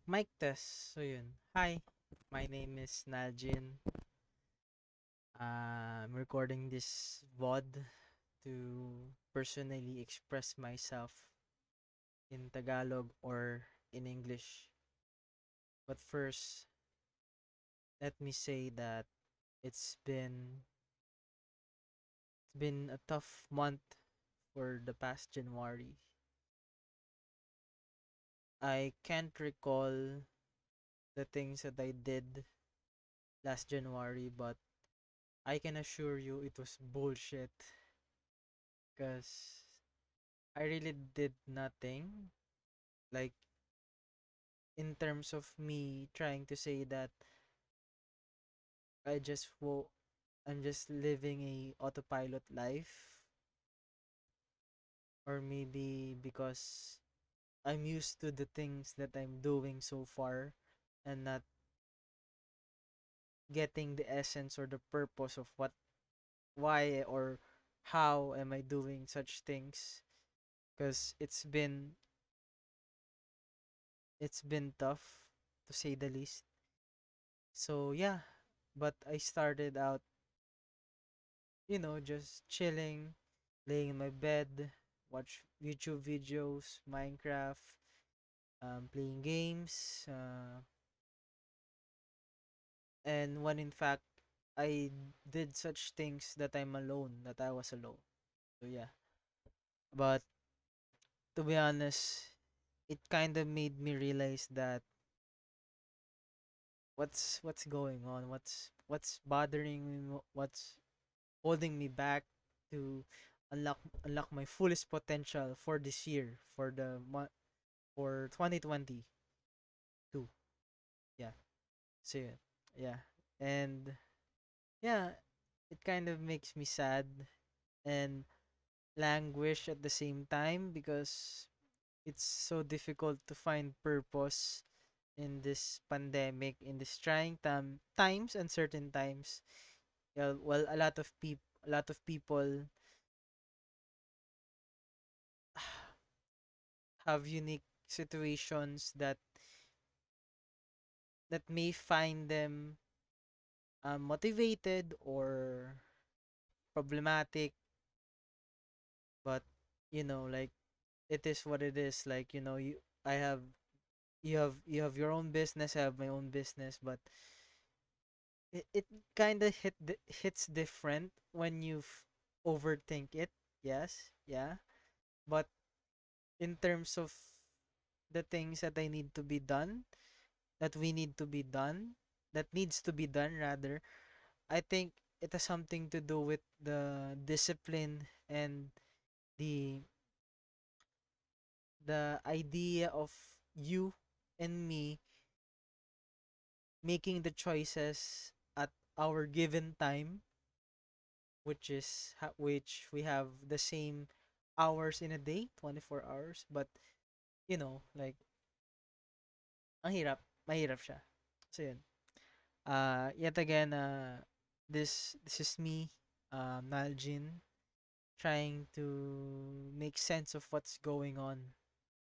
Mic test. So yun. Hi, my name is Najin. I'm recording this VOD to personally express myself in Tagalog or in English. But first, let me say that it's been a tough month for the past January. I can't recall the things that I did last January, but I can assure you it was bullshit because I really did nothing. Like in terms of me trying to say that I just I'm just living a autopilot life, or maybe because I'm used to the things that I'm doing so far and not getting the essence or the purpose of why or how am I doing such things, because it's been tough to say the least. So yeah, but I started out, just chilling, laying in my bed, watch YouTube videos, Minecraft, playing games, and when in fact I did such things that I was alone. So yeah, but to be honest, it kind of made me realize that what's going on, what's bothering me, what's holding me back to unlock my fullest potential for this year, for 2022. Yeah. So yeah. And yeah, it kind of makes me sad and languish at the same time because it's so difficult to find purpose in this pandemic, in this trying times, uncertain times. Yeah, well, a lot of people have unique situations that may find them motivated or problematic, but like it is what it is. Like I have you have your own business, I have my own business, but it kind of hits different when you overthink it. Yes, yeah, but in terms of the things that I need to be done, that we need to be done, that needs to be done rather, I think it has something to do with the discipline and the the idea of you and me making the choices at our given time, which we have the same hours in a day, 24 hours, but like ang mahirap siya. So yun. Yet again, this is me, Naljin, trying to make sense of what's going on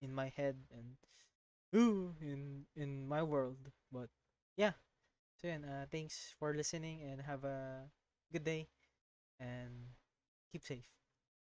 in my head and in my world. But yeah, so yun, thanks for listening and have a good day and keep safe.